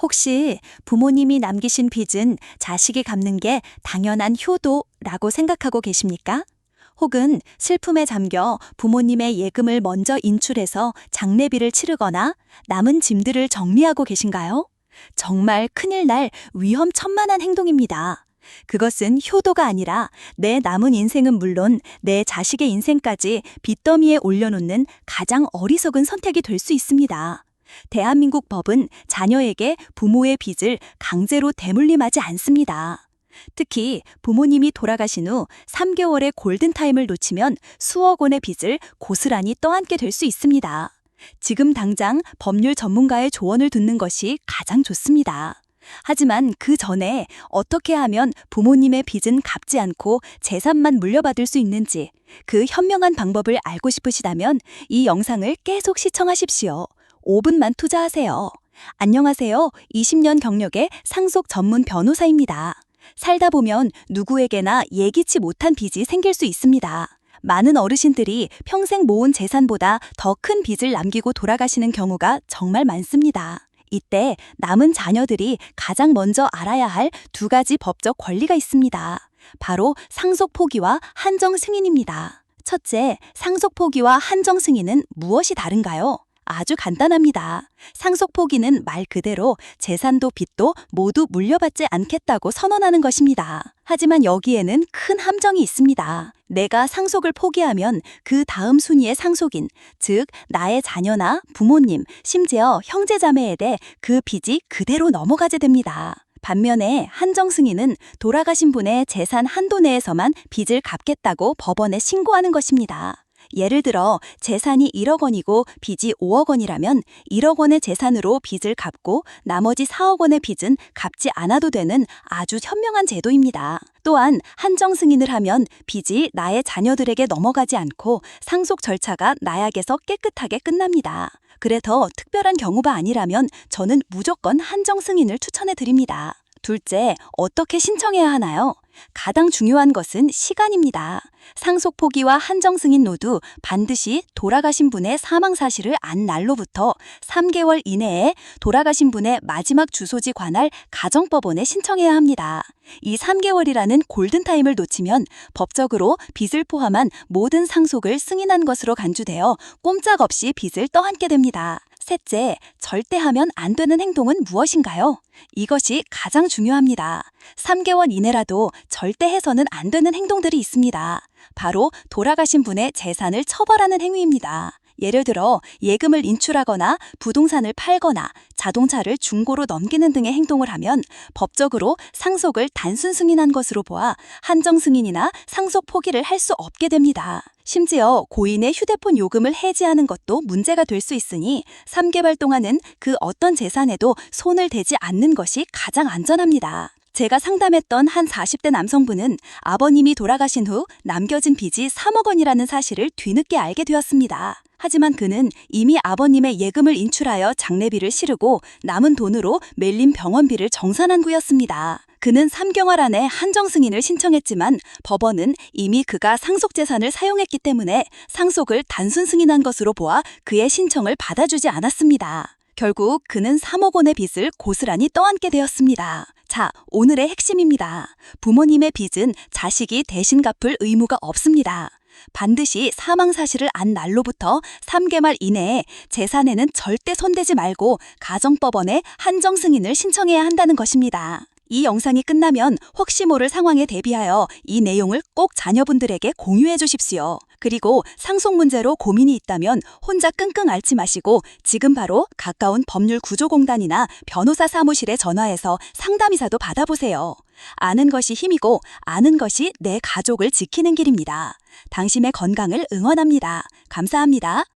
혹시 부모님이 남기신 빚은 자식이 갚는 게 당연한 효도라고 생각하고 계십니까? 혹은 슬픔에 잠겨 부모님의 예금을 먼저 인출해서 장례비를 치르거나 남은 짐들을 정리하고 계신가요? 정말 큰일 날 위험천만한 행동입니다. 그것은 효도가 아니라 내 남은 인생은 물론 내 자식의 인생까지 빚더미에 올려놓는 가장 어리석은 선택이 될 수 있습니다. 대한민국 법은 자녀에게 부모의 빚을 강제로 대물림하지 않습니다. 특히 부모님이 돌아가신 후 3개월의 골든타임을 놓치면 수억 원의 빚을 고스란히 떠안게 될 수 있습니다. 지금 당장 법률 전문가의 조언을 듣는 것이 가장 좋습니다. 하지만 그 전에 어떻게 하면 부모님의 빚은 갚지 않고 재산만 물려받을 수 있는지 그 현명한 방법을 알고 싶으시다면 이 영상을 계속 시청하십시오. 5분만 투자하세요. 안녕하세요. 20년 경력의 상속 전문 변호사입니다. 살다 보면 누구에게나 예기치 못한 빚이 생길 수 있습니다. 많은 어르신들이 평생 모은 재산보다 더 큰 빚을 남기고 돌아가시는 경우가 정말 많습니다. 이때 남은 자녀들이 가장 먼저 알아야 할 2가지 법적 권리가 있습니다. 바로 상속 포기와 한정 승인입니다. 첫째, 상속 포기와 한정 승인은 무엇이 다른가요? 아주 간단합니다. 상속 포기는 말 그대로 재산도 빚도 모두 물려받지 않겠다고 선언하는 것입니다. 하지만 여기에는 큰 함정이 있습니다. 내가 상속을 포기하면 그 다음 순위의 상속인, 즉 나의 자녀나 부모님, 심지어 형제자매에 대해 그 빚이 그대로 넘어가게 됩니다. 반면에 한정 승인은 돌아가신 분의 재산 한도 내에서만 빚을 갚겠다고 법원에 신고하는 것입니다. 예를 들어 재산이 1억 원이고 빚이 5억 원이라면 1억 원의 재산으로 빚을 갚고 나머지 4억 원의 빚은 갚지 않아도 되는 아주 현명한 제도입니다. 또한 한정 승인을 하면 빚이 나의 자녀들에게 넘어가지 않고 상속 절차가 나약에서 깨끗하게 끝납니다. 그래 더 특별한 경우가 아니라면 저는 무조건 한정 승인을 추천해 드립니다. 둘째, 어떻게 신청해야 하나요? 가장 중요한 것은 시간입니다. 상속 포기와 한정 승인 모두 반드시 돌아가신 분의 사망 사실을 안 날로부터 3개월 이내에 돌아가신 분의 마지막 주소지 관할 가정법원에 신청해야 합니다. 이 3개월이라는 골든타임을 놓치면 법적으로 빚을 포함한 모든 상속을 승인한 것으로 간주되어 꼼짝없이 빚을 떠안게 됩니다. 셋째, 절대 하면 안 되는 행동은 무엇인가요? 이것이 가장 중요합니다. 3개월 이내라도 절대 해서는 안 되는 행동들이 있습니다. 바로 돌아가신 분의 재산을 처벌하는 행위입니다. 예를 들어 예금을 인출하거나 부동산을 팔거나 자동차를 중고로 넘기는 등의 행동을 하면 법적으로 상속을 단순 승인한 것으로 보아 한정 승인이나 상속 포기를 할 수 없게 됩니다. 심지어 고인의 휴대폰 요금을 해지하는 것도 문제가 될 수 있으니 3개월 동안은 그 어떤 재산에도 손을 대지 않는 것이 가장 안전합니다. 제가 상담했던 한 40대 남성분은 아버님이 돌아가신 후 남겨진 빚이 3억 원이라는 사실을 뒤늦게 알게 되었습니다. 하지만 그는 이미 아버님의 예금을 인출하여 장례비를 치르고 남은 돈으로 밀린 병원비를 정산한 후였습니다. 그는 3개월 안에 한정 승인을 신청했지만 법원은 이미 그가 상속 재산을 사용했기 때문에 상속을 단순 승인한 것으로 보아 그의 신청을 받아주지 않았습니다. 결국 그는 3억 원의 빚을 고스란히 떠안게 되었습니다. 자, 오늘의 핵심입니다. 부모님의 빚은 자식이 대신 갚을 의무가 없습니다. 반드시 사망 사실을 안 날로부터 3개월 이내에 재산에는 절대 손대지 말고 가정법원에 한정 승인을 신청해야 한다는 것입니다. 이 영상이 끝나면 혹시 모를 상황에 대비하여 이 내용을 꼭 자녀분들에게 공유해 주십시오. 그리고 상속 문제로 고민이 있다면 혼자 끙끙 앓지 마시고 지금 바로 가까운 법률구조공단이나 변호사 사무실에 전화해서 상담이라도 받아보세요. 아는 것이 힘이고 아는 것이 내 가족을 지키는 길입니다. 당신의 건강을 응원합니다. 감사합니다.